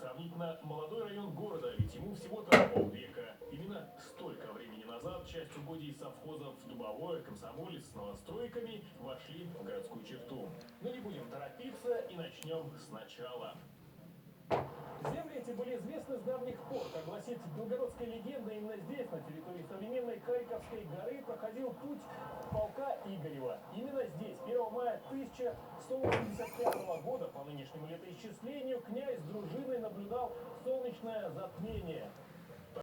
сравнительно молодой район города, ведь ему всего-то полвека. Именно столько времени назад часть угодий совхозов Дубовое, Комсомолец с новостройками вошли в городскую черту. Но не будем торопиться и начнем сначала. Земли эти были известны с давних пор. Как гласит белгородская легенда, именно здесь, на территории современной Харьковской горы, проходил путь полка Игорева. Именно здесь, 1 мая 1185 года, по нынешнему летоисчислению, князь с дружиной наблюдал солнечное затмение.